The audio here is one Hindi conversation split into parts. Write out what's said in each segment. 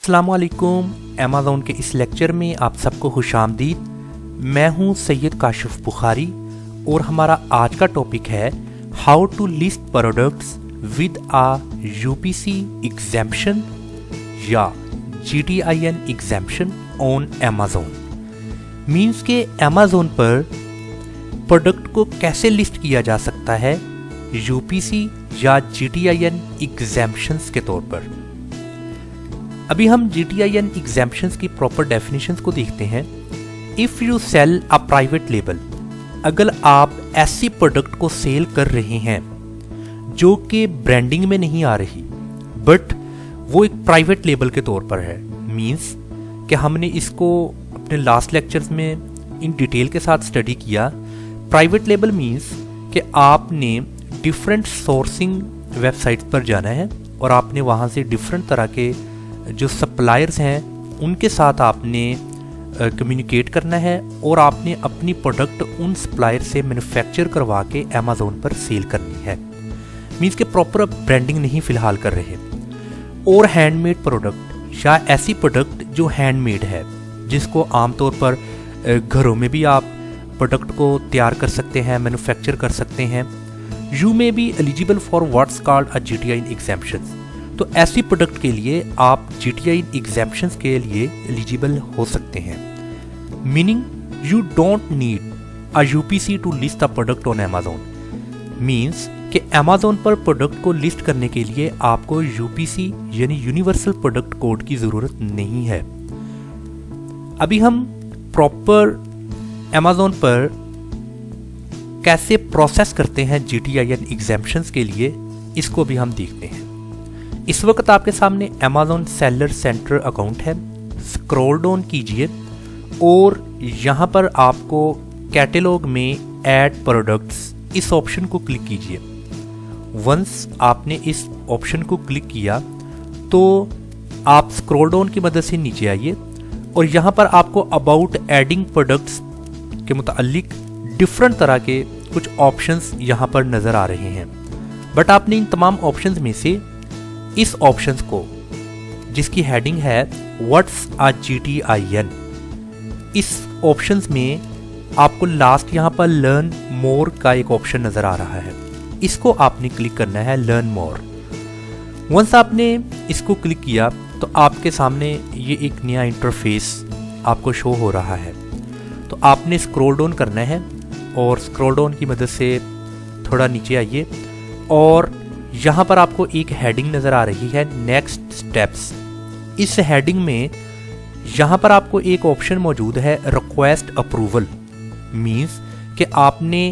अस्सलामुअलैकुम। अमेज़ॉन के इस लेक्चर में आप सबको खुशामदीद। मैं हूं सैयद काशिफ बुखारी और हमारा आज का टॉपिक है how to list products with a UPC exemption या GTIN exemption on Amazon. Means के अमेज़ॉन पर प्रोडक्ट को कैसे लिस्ट किया जा सकता है यूपीसी या GTIN एग्जेम्पशंस के तौर पर। अभी हम GTIN एग्जेम्पशंस की प्रॉपर डेफिनेशंस को देखते हैं। If you sell a private label, अगर आप ऐसी प्रोडक्ट को सेल कर रहे हैं जो कि ब्रांडिंग में नहीं आ रही बट वो एक प्राइवेट लेबल के तौर पर है, मींस कि हमने इसको अपने लास्ट लेक्चर्स में इन डिटेल के साथ स्टडी किया। प्राइवेट लेबल मींस कि आपने डिफरेंट सोर्सिंग वेबसाइट्स पर जाना है और आपने वहाँ से डिफरेंट तरह के जो सप्लायर्स हैं उनके साथ आपने कम्युनिकेट करना है और आपने अपनी प्रोडक्ट उन सप्लायर से मैन्युफैक्चर करवा के अमेज़ॉन पर सेल करनी है। मींस के प्रॉपर ब्रांडिंग नहीं फ़िलहाल कर रहे। और हैंडमेड प्रोडक्ट या ऐसी प्रोडक्ट जो हैंडमेड है जिसको आमतौर पर घरों में भी आप प्रोडक्ट को तैयार कर सकते हैं, मैन्युफैक्चर कर सकते हैं। You may be eligible for what's called a GTIN exemptions. तो ऐसी प्रोडक्ट के लिए आप GTIN एग्जेम्पशंस के लिए एलिजिबल हो सकते हैं। Meaning you don't need a UPC to list a product on Amazon. Means कि अमेज़ॉन पर प्रोडक्ट को लिस्ट करने के लिए आपको यूपीसी यानी यूनिवर्सल प्रोडक्ट कोड की ज़रूरत नहीं है। अभी हम प्रॉपर अमेज़ॉन पर कैसे प्रोसेस करते हैं GTIN एग्जेम्पशंस के लिए, इसको भी हम देखते हैं। इस वक्त आपके सामने अमेज़ॉन सेलर सेंटर अकाउंट है। स्क्रॉल डाउन कीजिए और यहाँ पर आपको कैटलॉग में ऐड प्रोडक्ट्स इस ऑप्शन को क्लिक कीजिए। वंस आपने इस ऑप्शन को क्लिक किया तो आप स्क्रॉल डाउन की मदद से नीचे आइए और यहाँ पर आपको अबाउट एडिंग प्रोडक्ट्स के मुतालिक डिफरेंट तरह के कुछ ऑप्शंस यहाँ पर नज़र आ रहे हैं। बट आपने इन तमाम ऑप्शंस में से इस ऑप्शंस को, जिसकी हेडिंग है व्हाट्स अ GTIN, इस ऑप्शंस में आपको लास्ट यहाँ पर लर्न मोर का एक ऑप्शन नज़र आ रहा है। इसको आपने क्लिक करना है, लर्न मोर। वंस आपने इसको क्लिक किया तो आपके सामने ये एक नया इंटरफेस आपको शो हो रहा है। तो आपने स्क्रॉल डाउन करना है और स्क्रॉल डाउन की मदद से थोड़ा नीचे आइए और यहाँ पर आपको एक हेडिंग नज़र आ रही है, नेक्स्ट स्टेप्स। इस हेडिंग में यहाँ पर आपको एक ऑप्शन मौजूद है, रिक्वेस्ट अप्रूवल। मींस कि आपने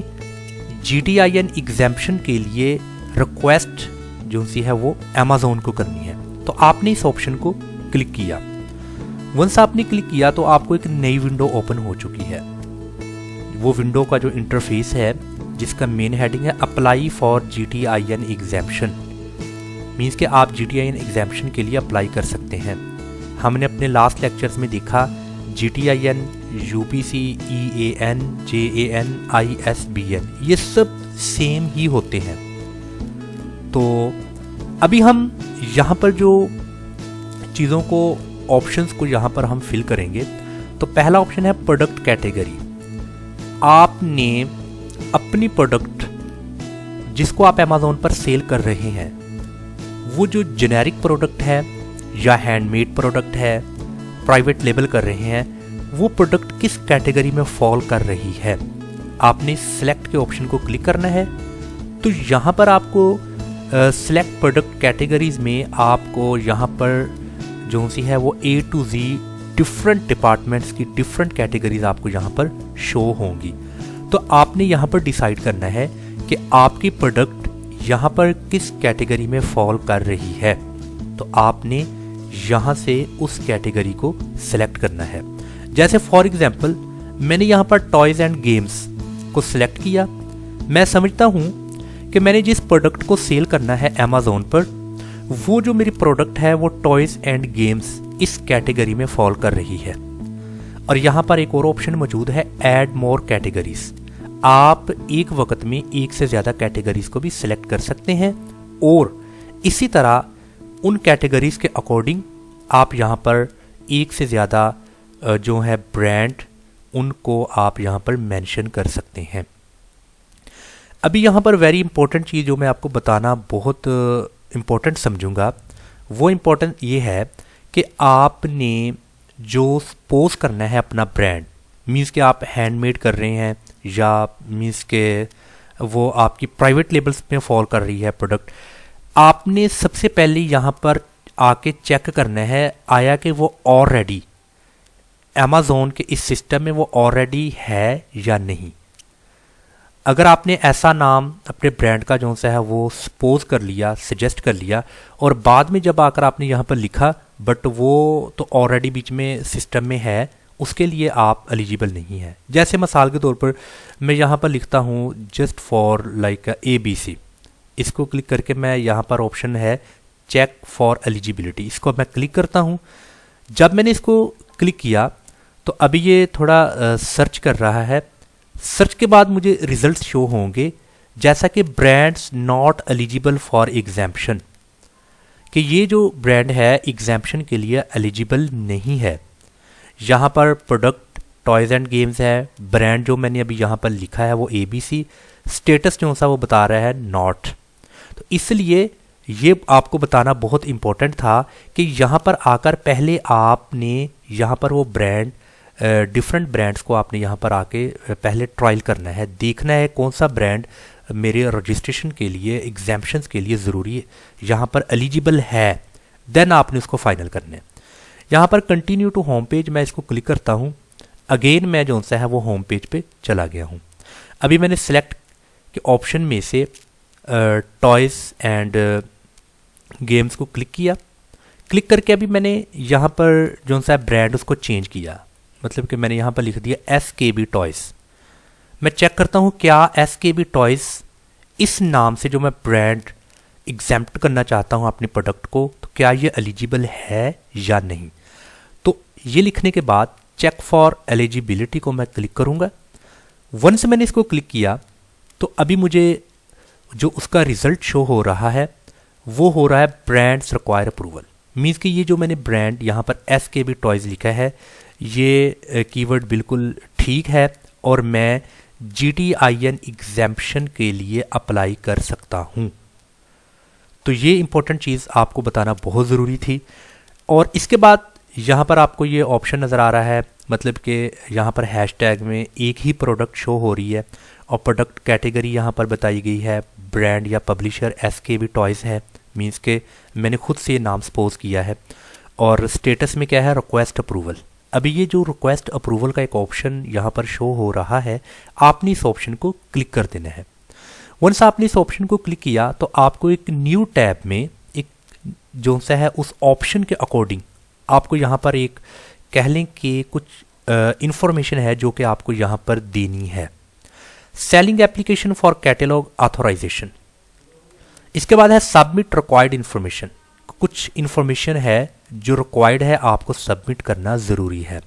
GTIN एग्जेम्पशन के लिए रिक्वेस्ट जो सी है वो अमेज़ॉन को करनी है। तो आपने इस ऑप्शन को क्लिक किया। वंस आपने क्लिक किया तो आपको एक नई विंडो ओपन हो चुकी है। वो विंडो का जो इंटरफेस है जिसका मेन हेडिंग है apply for GTIN exemption. Means कि आप GTIN एग्जेम्पशन के लिए अप्लाई कर सकते हैं। हमने अपने लास्ट लेक्चर्स में देखा GTIN, UPC, EAN, JAN, ISBN ये सब सेम ही होते हैं। तो अभी हम यहाँ पर जो चीज़ों को, ऑप्शंस को यहाँ पर हम फिल करेंगे। तो पहला ऑप्शन है प्रोडक्ट कैटेगरी। आपने अपनी प्रोडक्ट जिसको आप अमेज़ॉन पर सेल कर रहे हैं वो जो जेनेरिक प्रोडक्ट है या हैंडमेड प्रोडक्ट है, प्राइवेट लेबल कर रहे हैं, वो प्रोडक्ट किस कैटेगरी में फॉल कर रही है। आपने सेलेक्ट के ऑप्शन को क्लिक करना है। तो यहाँ पर आपको सेलेक्ट प्रोडक्ट कैटेगरीज में आपको यहाँ पर जो सी है वो A to Z different departments की डिफरेंट कैटेगरीज आपको यहाँ पर शो होंगी। तो आपने यहाँ पर डिसाइड करना है कि आपकी प्रोडक्ट यहाँ पर किस कैटेगरी में फॉल कर रही है। तो आपने यहाँ से उस कैटेगरी को सिलेक्ट करना है। जैसे फॉर एग्जांपल मैंने यहाँ पर टॉयज़ एंड गेम्स को सिलेक्ट किया। मैं समझता हूँ कि मैंने जिस प्रोडक्ट को सेल करना है अमेज़ॉन पर वो जो मेरी प्रोडक्ट है वो टॉयज़ एंड गेम्स इस कैटेगरी में फॉल कर रही है। और यहाँ पर एक और ऑप्शन मौजूद है, ऐड मोर कैटेगरीज। आप एक वक्त में एक से ज़्यादा कैटेगरीज को भी सिलेक्ट कर सकते हैं और इसी तरह उन कैटेगरीज के अकॉर्डिंग आप यहाँ पर एक से ज़्यादा जो है ब्रांड उनको आप यहाँ पर मेंशन कर सकते हैं। अभी यहाँ पर वेरी इंपॉर्टेंट चीज़ जो मैं आपको बताना बहुत इम्पोर्टेंट समझूंगा, वो इम्पोर्टेंट ये है कि आपने जो पोज करना है अपना ब्रांड, मीन्स कि आप हैंडमेड कर रहे हैं या मीन्स के वो आपकी प्राइवेट लेबल्स में फॉल कर रही है प्रोडक्ट, आपने सबसे पहले यहाँ पर आके चेक करना है आया कि वो ऑलरेडी अमेज़ॉन के इस सिस्टम में वो ऑलरेडी है या नहीं। अगर आपने ऐसा नाम अपने ब्रांड का जो सा है वो सपोज कर लिया, सजेस्ट कर लिया, और बाद में जब आकर आपने यहाँ पर लिखा बट वो तो ऑलरेडी बीच में सिस्टम में है, उसके लिए आप एलिजिबल नहीं है। जैसे मिसाल के तौर पर मैं यहाँ पर लिखता हूँ जस्ट फॉर लाइक ABC, इसको क्लिक करके मैं यहाँ पर ऑप्शन है चेक फॉर एलिजिबिलिटी, इसको मैं क्लिक करता हूँ। जब मैंने इसको क्लिक किया तो अभी ये थोड़ा सर्च कर रहा है। सर्च के बाद मुझे रिजल्ट शो होंगे जैसा कि brands not eligible for exemption, कि ये जो ब्रांड है एग्जाम्पशन के लिए एलिजिबल नहीं है। यहाँ पर प्रोडक्ट टॉयज़ एंड गेम्स है, ब्रांड जो मैंने अभी यहाँ पर लिखा है वो ABC, स्टेटस जो सा वो बता रहा है नॉट। तो इसलिए ये आपको बताना बहुत इम्पोर्टेंट था कि यहाँ पर आकर पहले आपने यहाँ पर वो ब्रांड डिफरेंट ब्रांड्स को आपने यहाँ पर आके पहले ट्रायल करना है, देखना है कौन सा ब्रांड मेरे रजिस्ट्रेशन के लिए एग्जाम्पशंस के लिए ज़रूरी है, यहाँ पर एलिजिबल है, देन आपने उसको फाइनल करना है। यहाँ पर कंटिन्यू टू होम पेज मैं इसको क्लिक करता हूँ, अगेन मैं जो सा है वो होम पेज पे चला गया हूँ। अभी मैंने सेलेक्ट के ऑप्शन में से टॉयज़ एंड गेम्स को क्लिक किया। क्लिक करके अभी मैंने यहाँ पर जो सा ब्रांड उसको चेंज किया, मतलब कि मैंने यहाँ पर लिख दिया SKB टॉयज़। मैं चेक करता हूँ क्या SKB टॉयज़ इस नाम से जो मैं ब्रांड एग्जाम्प्ट करना चाहता हूँ अपने प्रोडक्ट को, तो क्या ये एलिजिबल है या नहीं। तो ये लिखने के बाद चेक फॉर एलिजिबिलिटी को मैं क्लिक करूँगा। वंस मैंने इसको क्लिक किया तो अभी मुझे जो उसका रिजल्ट शो हो रहा है वो हो रहा है ब्रांड्स रिक्वायर अप्रूवल, मीन्स कि ये जो मैंने ब्रांड यहाँ पर SKB टॉयज़ लिखा है ये कीवर्ड बिल्कुल ठीक है और मैं GTIN एग्जाम्पशन के लिए अप्लाई कर सकता हूँ। तो ये इंपॉर्टेंट चीज़ आपको बताना बहुत ज़रूरी थी। और इसके बाद यहाँ पर आपको ये ऑप्शन नज़र आ रहा है, मतलब कि यहाँ पर हैशटैग में एक ही प्रोडक्ट शो हो रही है और प्रोडक्ट कैटेगरी यहाँ पर बताई गई है, ब्रांड या पब्लिशर SKB टॉयज़ है, मीन्स के मैंने खुद से ये नाम सपोज किया है। और स्टेटस में क्या है, रिक्वेस्ट अप्रूवल। अभी ये जो रिक्वेस्ट अप्रूवल का एक ऑप्शन यहाँ पर शो हो रहा है, आपने इस ऑप्शन को क्लिक कर देना है। वंस आपने इस ऑप्शन को क्लिक किया तो आपको एक न्यू टैब में एक जो सा है उस ऑप्शन के अकॉर्डिंग आपको यहाँ पर एक कह लें कि कुछ इंफॉर्मेशन है जो कि आपको यहाँ पर देनी है। Selling application for catalogue authorization, इसके बाद है सबमिट रिक्वायर्ड इन्फॉर्मेशन। कुछ इन्फॉर्मेशन है जो रिक्वायर्ड है, आपको सबमिट करना ज़रूरी है।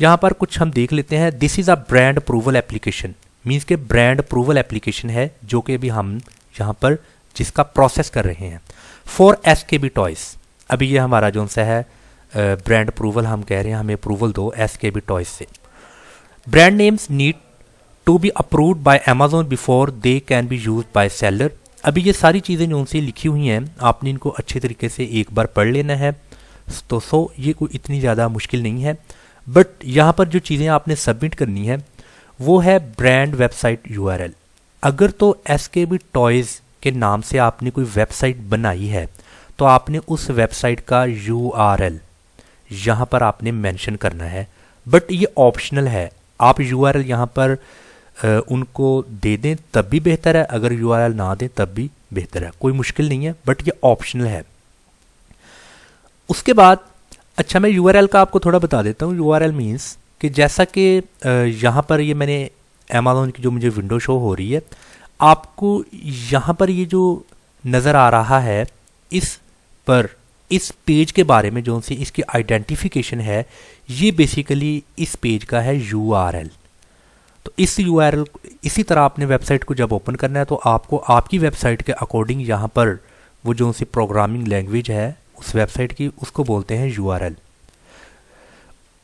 यहाँ पर कुछ हम देख लेते हैं। This is a brand approval application, means के ब्रांड अप्रूवल एप्लीकेशन है जो कि अभी हम यहाँ पर जिसका प्रोसेस कर रहे हैं फॉर SKB टॉयज़। अभी ये हमारा जो सा है ब्रांड अप्रूवल हम कह रहे हैं, हमें अप्रूवल दो SKB टॉयज़ से। Brand names need to be approved by Amazon before they can be used by seller. अभी ये सारी चीज़ें जो उनसे लिखी हुई हैं आपने इनको अच्छे तरीके से एक बार पढ़ लेना है। तो ये कोई इतनी ज़्यादा मुश्किल नहीं है, बट यहाँ पर जो चीज़ें आपने सबमिट करनी है वो है ब्रांड वेबसाइट URL। अगर तो SKB टॉयज़ के नाम से आपने कोई वेबसाइट बनाई है तो आपने उस वेबसाइट का URL यहाँ पर आपने मेंशन करना है, बट ये ऑप्शनल है। आप URL यहाँ पर उनको दे दें तब भी बेहतर है, अगर URL ना दें तब भी बेहतर है, कोई मुश्किल नहीं है, बट ये ऑप्शनल है। उसके बाद अच्छा मैं URL का आपको थोड़ा बता देता हूँ। URL मीन्स कि जैसा कि यहाँ पर ये मैंने अमेज़ॉन की जो मुझे विंडो शो हो रही है, आपको यहाँ पर ये जो नज़र आ रहा है इस पर इस पेज के बारे में जो सी इसकी आइडेंटिफिकेशन है, ये बेसिकली इस पेज का है URL। तो इस URL इसी तरह आपने वेबसाइट को जब ओपन करना है तो आपको आपकी वेबसाइट के अकॉर्डिंग यहाँ पर वो जो सी प्रोग्रामिंग लैंग्वेज है उस वेबसाइट की, उसको बोलते हैं URL।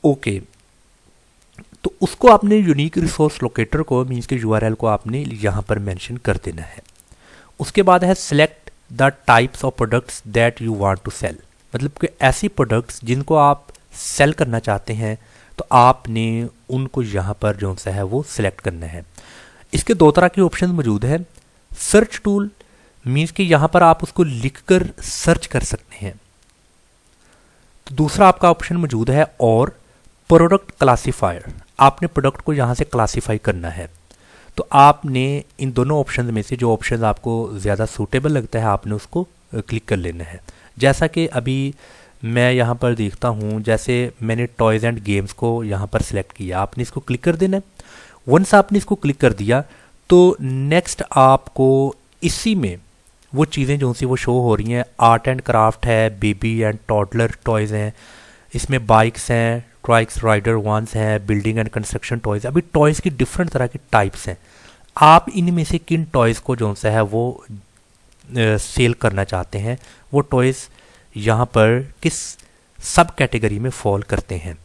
ओके, तो उसको आपने यूनिक रिसोर्स लोकेटर को मीन्स के URL को आपने यहाँ पर मेंशन कर देना है। उसके बाद है select the types of products that you want to sell, मतलब कि ऐसी प्रोडक्ट्स जिनको आप सेल करना चाहते हैं तो आपने उनको यहाँ पर जो सा है वो सिलेक्ट करना है। इसके दो तरह के ऑप्शन मौजूद है। सर्च टूल मीन्स कि यहाँ पर आप उसको लिखकर सर्च कर सकते हैं। तो दूसरा आपका ऑप्शन मौजूद है और प्रोडक्ट क्लासीफायर, आपने प्रोडक्ट को यहाँ से क्लासीफाई करना है। तो आपने इन दोनों ऑप्शन में से जो ऑप्शन आपको ज़्यादा सूटेबल लगता है आपने उसको क्लिक कर लेना है। जैसा कि अभी मैं यहाँ पर देखता हूँ, जैसे मैंने टॉयज़ एंड गेम्स को यहाँ पर सिलेक्ट किया, आपने इसको क्लिक कर देना है। वंस आपने इसको क्लिक कर दिया तो नेक्स्ट आपको इसी में वो चीज़ें जो सी वो शो हो रही हैं। आर्ट एंड क्राफ्ट है, बेबी एंड टॉडलर टॉयज़ हैं, इसमें बाइक्स हैं, ट्राइक्स राइडर वंस हैं, बिल्डिंग एंड कंस्ट्रक्शन टॉयज़। अभी टॉयज़ की डिफरेंट तरह की टाइप्स हैं। आप इनमें से किन टॉयज़ को जो सा है वो सेल करना चाहते हैं, वो टॉयज़ यहाँ पर किस सब कैटेगरी में फॉल करते हैं।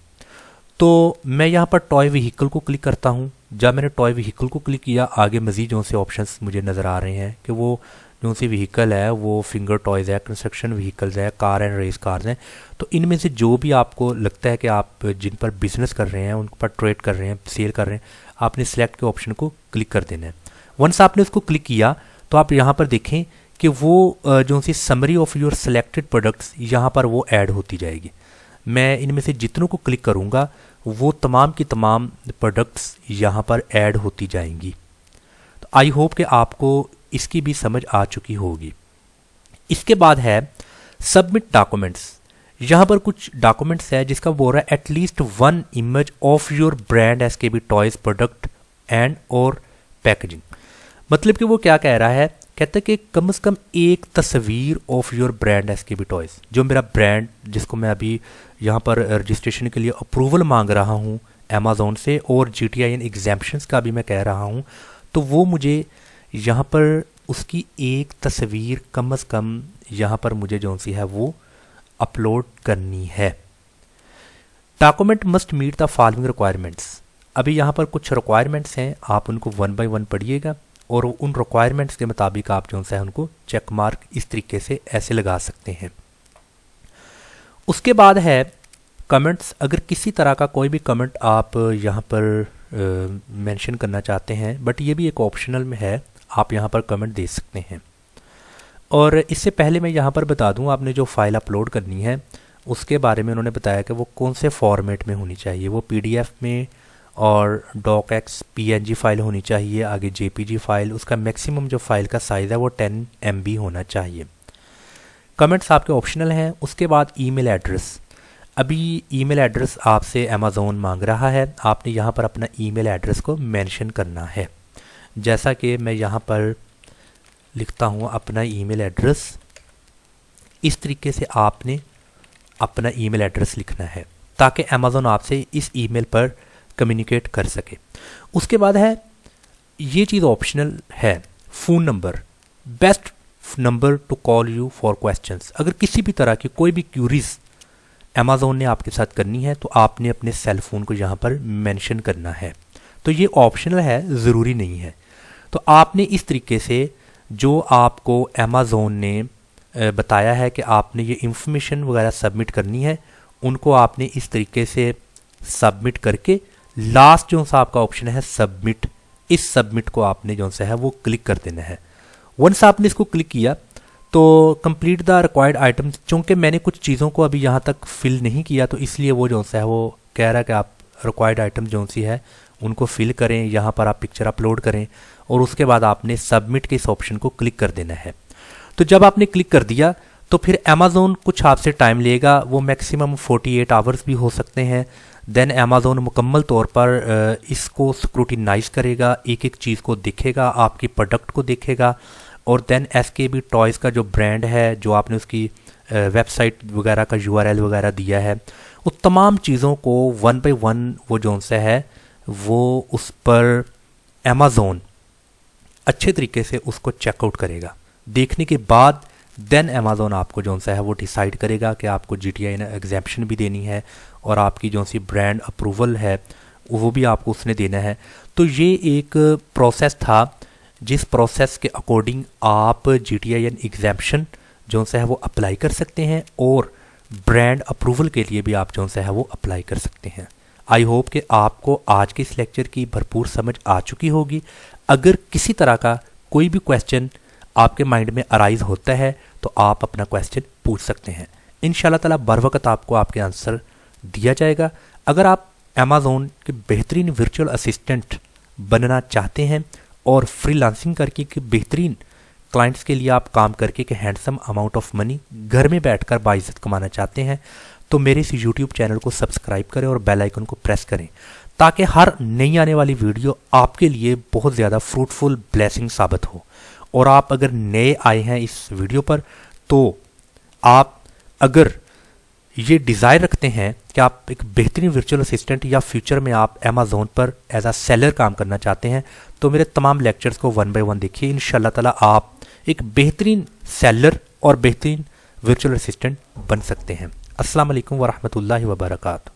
तो मैं यहाँ पर टॉय व्हीकल को क्लिक करता हूँ। जब मैंने टॉय व्हीकल को क्लिक किया, आगे मज़ीद जो से ऑप्शंस मुझे नज़र आ रहे हैं कि वो जो सी व्हीकल है वो फिंगर टॉयज़ है, कंस्ट्रक्शन व्हीकल्स है, कार एंड रेस कार्स हैं। तो इनमें से जो भी आपको लगता है कि आप जिन पर बिजनेस कर रहे हैं, उन पर ट्रेड कर रहे हैं, सेल कर रहे हैं, आपने सिलेक्ट के ऑप्शन को क्लिक कर देना है। वंस आपने उसको क्लिक किया तो आप यहाँ पर देखें कि वो जो सी summary of your selected products यहाँ पर वो ऐड होती जाएगी। मैं इनमें से जितनों को क्लिक करूँगा वो तमाम की तमाम प्रोडक्ट्स यहाँ पर ऐड होती जाएंगी। तो आई होप कि आपको इसकी भी समझ आ चुकी होगी। इसके बाद है सबमिट डॉक्यूमेंट्स। यहाँ पर कुछ डॉक्यूमेंट्स है जिसका बोल रहा है at least 1 image of your brand SKB toys product and और पैकेजिंग। मतलब कि वो क्या कह रहा है, कहता है कि कम से कम एक तस्वीर of your brand SKB toys, जो मेरा ब्रांड जिसको मैं अभी यहाँ पर रजिस्ट्रेशन के लिए अप्रूवल मांग रहा हूँ अमेज़ॉन से, और GTIN एग्जाम्पशंस का भी मैं कह रहा हूँ, तो वो मुझे यहाँ पर उसकी एक तस्वीर कम से कम यहाँ पर मुझे जो सी है वो अपलोड करनी है। Document must meet the following requirements. अभी यहाँ पर कुछ रिक्वायरमेंट्स हैं, आप उनको 1 बाय 1 पढ़िएगा और उन रिक्वायरमेंट्स के मुताबिक आप जो है उनको चेक मार्क इस तरीके से ऐसे लगा सकते हैं। उसके बाद है कमेंट्स। अगर किसी तरह का कोई भी कमेंट आप यहाँ पर मेंशन करना चाहते हैं, बट ये भी एक ऑप्शनल में है, आप यहाँ पर कमेंट दे सकते हैं। और इससे पहले मैं यहाँ पर बता दूँ, आपने जो फाइल अपलोड करनी है उसके बारे में उन्होंने बताया कि वो कौन से फॉर्मेट में होनी चाहिए। वो PDF में और docx PNG फाइल होनी चाहिए, आगे JPG फाइल, उसका मैक्सिमम जो फाइल का साइज़ है वो 10 MB होना चाहिए। कमेंट्स आपके ऑप्शनल हैं। उसके बाद ईमेल एड्रेस। अभी ईमेल एड्रेस आपसे अमेज़ॉन मांग रहा है, आपने यहाँ पर अपना ईमेल एड्रेस को मेंशन करना है। जैसा कि मैं यहाँ पर लिखता हूँ अपना ईमेल एड्रेस, इस तरीके से आपने अपना ईमेल एड्रेस लिखना है ताकि अमेज़ॉन आपसे इस ईमेल पर कम्युनिकेट कर सके। उसके बाद है ये चीज़ ऑप्शनल है, phone number, best number two call you for questions. अगर किसी भी तरह की कोई भी क्यूरीज अमेज़ॉन ने आपके साथ करनी है तो आपने अपने सेल फ़ोन को यहाँ पर मेंशन करना है। तो ये ऑप्शनल है, ज़रूरी नहीं है। तो आपने इस तरीके से जो आपको अमेज़ॉन ने बताया है कि आपने ये इंफॉर्मेशन वगैरह सबमिट करनी है, उनको आपने इस तरीके से सबमिट करके लास्ट जो सा आपका ऑप्शन है सबमिट, इस सबमिट को आपने जो सा है वो क्लिक कर देना है। वंस आपने इसको क्लिक किया तो कंप्लीट द रिक्वायर्ड आइटम्स। चूँकि मैंने कुछ चीज़ों को अभी यहाँ तक फिल नहीं किया तो इसलिए वो जो सा है वो कह रहा है कि आप रिक्वायर्ड आइटम जो सी है उनको फिल करें, यहाँ पर आप पिक्चर अपलोड करें और उसके बाद आपने सबमिट के इस ऑप्शन को क्लिक कर देना है। तो जब आपने क्लिक कर दिया तो फिर अमेज़ॉन कुछ आपसे टाइम लेगा, वो मैक्सिमम 48 आवर्स भी हो सकते हैं। देन अमेज़ॉन मुकम्मल तौर पर इसको स्क्रूटिनाइज करेगा, एक एक चीज़ को देखेगा, आपकी प्रोडक्ट को देखेगा और देन SKB टॉयज़ का जो ब्रांड है, जो आपने उसकी वेबसाइट वगैरह का URL वगैरह दिया है, वो तमाम चीज़ों को 1 बाय 1 वो जो सा है वो उस पर अमेज़ॉन अच्छे तरीके से उसको चेकआउट करेगा। देखने के बाद देन अमेज़ॉन आपको जो सा है वो डिसाइड करेगा कि आपको GTIN एग्जेम्पशन भी देनी है और आपकी जो सी ब्रांड अप्रूवल है वो भी आपको उसने देना है। तो ये एक प्रोसेस था जिस प्रोसेस के अकॉर्डिंग आप GTIN एग्जेम्पशन जो सा है वो अप्लाई कर सकते हैं और ब्रांड अप्रूवल के लिए भी आप जो सा है वो अप्लाई कर सकते हैं। आई होप कि आपको आज के इस लेक्चर की भरपूर समझ आ चुकी होगी। अगर किसी तरह का कोई भी क्वेश्चन आपके माइंड में अराइज होता है तो आप अपना क्वेश्चन पूछ सकते हैं। इंशाल्लाह ताला बर वक्त आपको आपके आंसर दिया जाएगा। अगर आप अमेज़ॉन के बेहतरीन वर्चुअल असिस्टेंट बनना चाहते हैं और फ्रीलांसिंग करके के बेहतरीन क्लाइंट्स के लिए आप काम करके के हैंडसम अमाउंट ऑफ मनी घर में बैठकर बाइज्जत कमाना चाहते हैं तो मेरे इस यूट्यूब चैनल को सब्सक्राइब करें और बेल आइकन को प्रेस करें ताकि हर नई आने वाली वीडियो आपके लिए बहुत ज़्यादा फ्रूटफुल ब्लेसिंग साबित हो। और आप अगर नए आए हैं इस वीडियो पर तो आप अगर ये डिज़ायर रखते हैं कि आप एक बेहतरीन वर्चुअल असिस्टेंट या फ्यूचर में आप अमेज़ॉन पर एज अ सेलर काम करना चाहते हैं तो मेरे तमाम लेक्चर्स को 1 बाय 1 देखिए। इंशाल्लाह ताला आप एक बेहतरीन सेलर और बेहतरीन वर्चुअल असिस्टेंट बन सकते हैं। अस्सलाम वालेकुम वरहमतुल्लाहि वबरकातुहू।